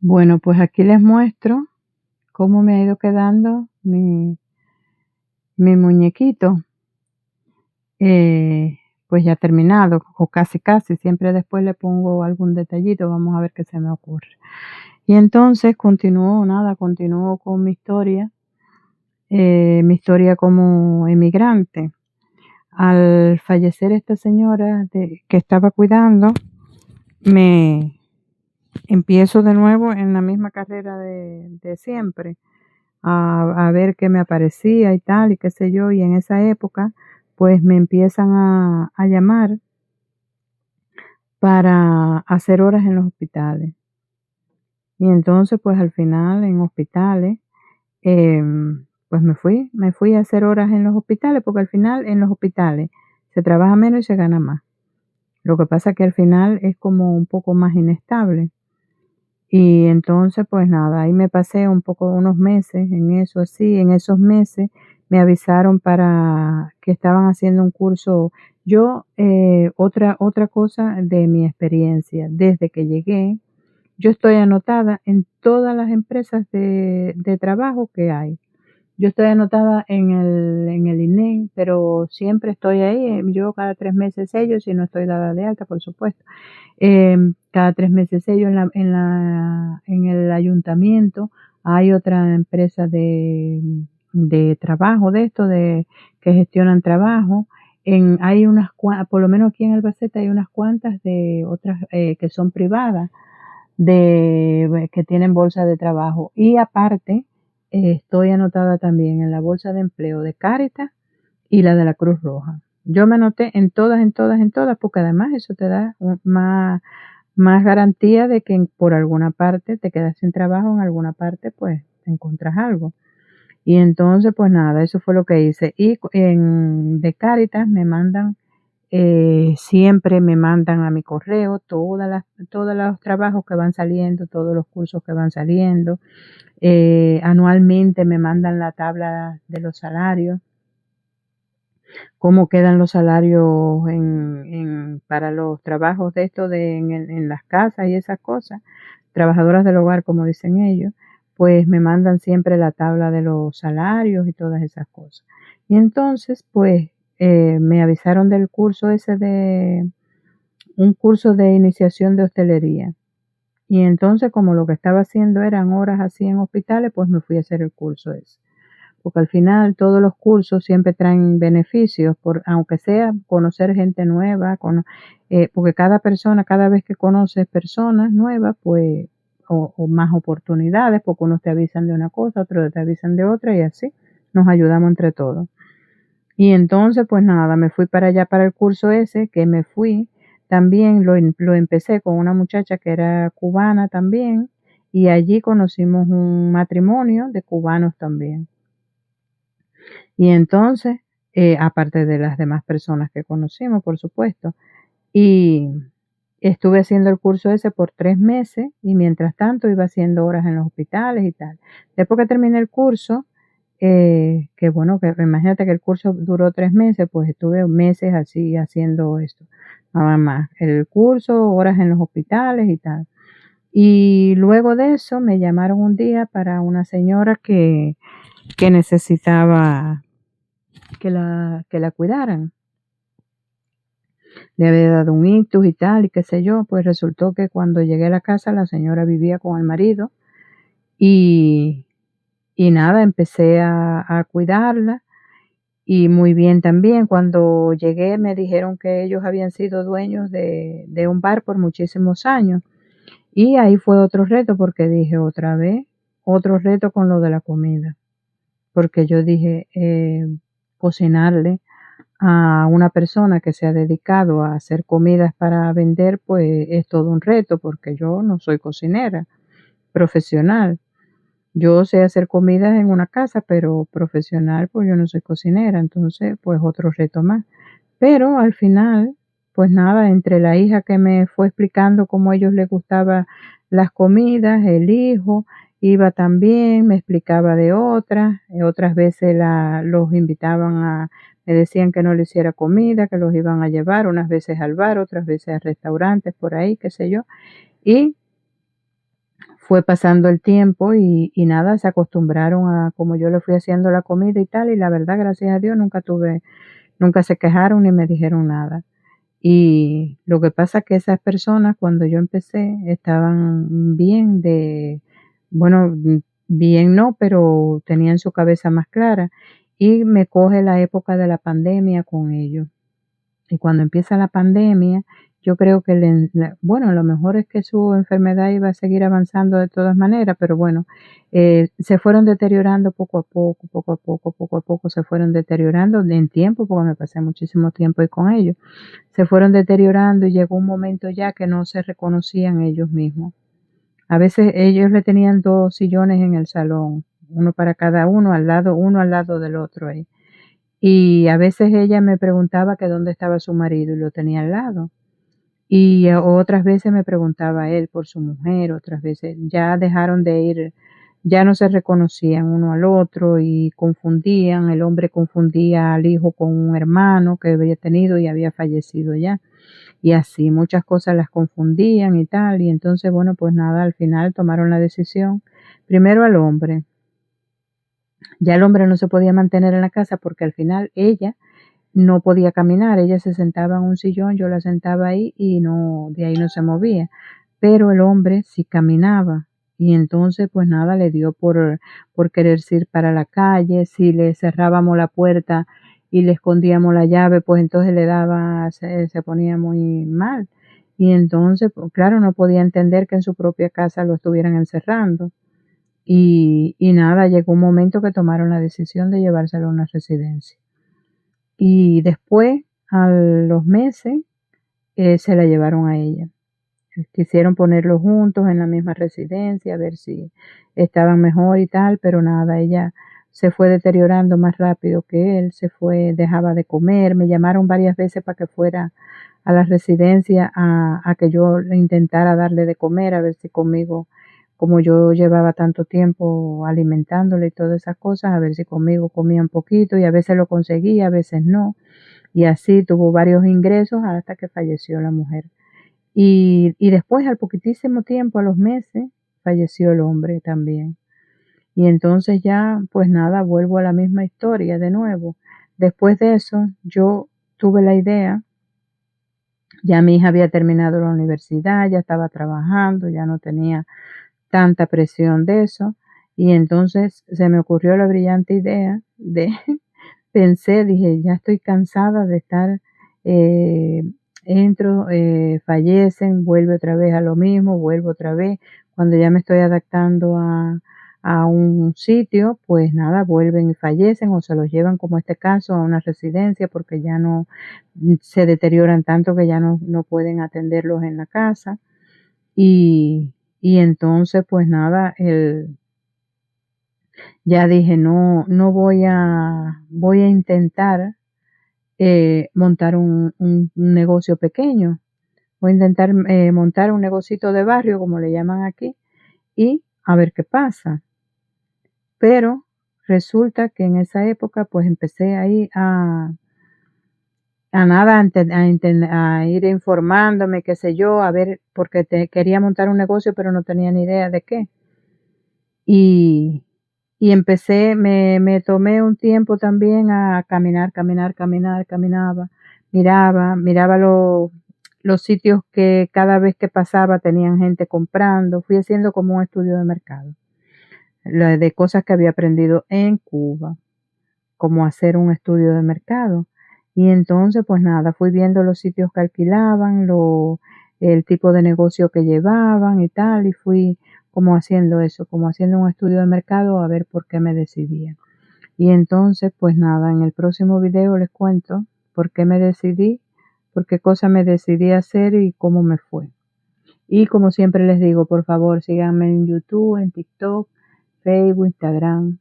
Bueno, pues aquí les muestro cómo me ha ido quedando mi muñequito, pues ya terminado, o casi casi, siempre después le pongo algún detallito, vamos a ver qué se me ocurre. Y entonces continúo con mi historia como emigrante. Al fallecer esta señora que estaba cuidando, me empiezo de nuevo en la misma carrera de siempre. A ver qué me aparecía y tal, y qué sé yo, y en esa época, pues me empiezan a llamar para hacer horas en los hospitales. Y entonces, pues al final en hospitales, pues me fui a hacer horas en los hospitales, porque al final en los hospitales se trabaja menos y se gana más. Lo que pasa que al final es como un poco más inestable. Y entonces, pues nada, ahí me pasé un poco unos meses en eso así. En esos meses me avisaron para que estaban haciendo un curso. Otra cosa de mi experiencia, desde que llegué, yo estoy anotada en todas las empresas de trabajo que hay. Yo estoy anotada en el INEM, pero siempre estoy ahí. Yo cada 3 meses sello, si no estoy dada de alta, por supuesto. Cada 3 meses sello en el ayuntamiento. Hay otra empresa de trabajo de esto, que gestionan trabajo. Hay por lo menos aquí en Albacete hay unas cuantas de otras que son privadas, que tienen bolsa de trabajo. Y aparte, estoy anotada también en la bolsa de empleo de Cáritas y la de la Cruz Roja. Yo me anoté en todas, en todas, en todas, porque además eso te da más garantía de que por alguna parte te quedas sin trabajo, en alguna parte pues te encuentras algo. Y entonces, pues nada, eso fue lo que hice. Y de Cáritas siempre me mandan a mi correo todos los trabajos que van saliendo, todos los cursos que van saliendo. Anualmente me mandan la tabla de los salarios, cómo quedan los salarios para los trabajos de esto en las casas y esas cosas, trabajadoras del hogar, como dicen ellos. Pues me mandan siempre la tabla de los salarios y todas esas cosas. Y entonces, pues, me avisaron del curso ese un curso de iniciación de hostelería. Y entonces, como lo que estaba haciendo eran horas así en hospitales, pues me fui a hacer el curso ese. Porque al final todos los cursos siempre traen beneficios, aunque sea conocer gente nueva, porque cada persona, cada vez que conoces personas nuevas, pues, o más oportunidades, porque unos te avisan de una cosa, otros te avisan de otra, y así nos ayudamos entre todos. Y entonces, pues nada, me fui para allá para el curso ese, que me fui. También lo empecé con una muchacha que era cubana también, y allí conocimos un matrimonio de cubanos también. Y entonces, aparte de las demás personas que conocimos, por supuesto, y estuve haciendo el curso ese por 3 meses, y mientras tanto iba haciendo horas en los hospitales y tal. Después que terminé el curso, que bueno, que imagínate que el curso duró 3 meses, pues estuve meses así haciendo esto, nada más, el curso, horas en los hospitales y tal. Y luego de eso me llamaron un día para una señora que necesitaba que la cuidaran. Le había dado un ictus y tal, y qué sé yo. Pues resultó que cuando llegué a la casa la señora vivía con el marido, y nada, empecé a cuidarla, y muy bien también. Cuando llegué me dijeron que ellos habían sido dueños de un bar por muchísimos años, y ahí fue otro reto, porque dije otra vez, otro reto con lo de la comida, porque yo dije, cocinarle a una persona que se ha dedicado a hacer comidas para vender, pues es todo un reto, porque yo no soy cocinera profesional. Yo sé hacer comidas en una casa, pero profesional, pues yo no soy cocinera. Entonces, pues otro reto más. Pero al final, pues nada, entre la hija que me fue explicando cómo a ellos les gustaban las comidas, el hijo iba también, me explicaba de otras veces los invitaban me decían que no le hiciera comida, que los iban a llevar unas veces al bar, otras veces a restaurantes por ahí, qué sé yo. Y fue pasando el tiempo y nada, se acostumbraron a como yo le fui haciendo la comida y tal, y la verdad, gracias a Dios, nunca se quejaron ni me dijeron nada. Y lo que pasa es que esas personas, cuando yo empecé, estaban bien bueno, bien no, pero tenían su cabeza más clara. Y me coge la época de la pandemia con ellos. Y cuando empieza la pandemia, yo creo que bueno, lo mejor es que su enfermedad iba a seguir avanzando de todas maneras, pero bueno, se fueron deteriorando poco a poco, poco a poco, poco a poco, se fueron deteriorando en tiempo, porque me pasé muchísimo tiempo ahí con ellos. Se fueron deteriorando y llegó un momento ya que no se reconocían ellos mismos. A veces ellos le tenían 2 sillones en el salón, uno para cada uno al lado del otro ahí. Y a veces ella me preguntaba que dónde estaba su marido y lo tenía al lado. Y otras veces me preguntaba él por su mujer, otras veces ya dejaron de ir, ya no se reconocían uno al otro y confundían, el hombre confundía al hijo con un hermano que había tenido y había fallecido ya. Y así muchas cosas las confundían y tal. Y entonces, bueno, pues nada, al final tomaron la decisión, primero al hombre. Ya el hombre no se podía mantener en la casa porque al final ella no podía caminar, ella se sentaba en un sillón, yo la sentaba ahí y no, de ahí no se movía, pero el hombre sí caminaba y entonces pues nada, le dio por quererse ir para la calle, si le cerrábamos la puerta y le escondíamos la llave, pues entonces se ponía muy mal y entonces, pues, claro, no podía entender que en su propia casa lo estuvieran encerrando y nada, llegó un momento que tomaron la decisión de llevárselo a una residencia. Y después, a los meses, se la llevaron a ella. Quisieron ponerlos juntos en la misma residencia, a ver si estaban mejor y tal, pero nada, ella se fue deteriorando más rápido que él, dejaba de comer, me llamaron varias veces para que fuera a la residencia a que yo le intentara darle de comer, a ver si conmigo, como yo llevaba tanto tiempo alimentándole y todas esas cosas, a ver si conmigo comía un poquito y a veces lo conseguía, a veces no. Y así tuvo varios ingresos hasta que falleció la mujer. Y después, al poquitísimo tiempo, a los meses, falleció el hombre también. Y entonces ya, pues nada, vuelvo a la misma historia de nuevo. Después de eso, yo tuve la idea, ya mi hija había terminado la universidad, ya estaba trabajando, ya no tenía tanta presión de eso. Y entonces se me ocurrió la brillante idea de pensé, dije, ya estoy cansada de estar, eh, entro, fallecen, vuelve otra vez a lo mismo, vuelvo otra vez. Cuando ya me estoy adaptando a un sitio, pues nada, vuelven y fallecen o se los llevan, como este caso, a una residencia porque ya no se deterioran tanto que ya no pueden atenderlos en la casa. Y entonces, pues nada, ya dije, no voy a intentar montar un negocio pequeño. Voy a intentar montar un negocito de barrio, como le llaman aquí, y a ver qué pasa. Pero resulta que en esa época, pues empecé ahí a nada, a ir informándome, qué sé yo, a ver, porque quería montar un negocio, pero no tenía ni idea de qué. Y, y empecé, me tomé un tiempo también a caminar, caminaba, miraba los sitios que cada vez que pasaba tenían gente comprando, fui haciendo como un estudio de mercado, de cosas que había aprendido en Cuba, como hacer un estudio de mercado. Y entonces, pues nada, fui viendo los sitios que alquilaban, el tipo de negocio que llevaban y tal, y fui como haciendo eso, como haciendo un estudio de mercado a ver por qué me decidía. Y entonces, pues nada, en el próximo video les cuento por qué me decidí, por qué cosa me decidí a hacer y cómo me fue. Y como siempre les digo, por favor, síganme en YouTube, en TikTok, Facebook, Instagram,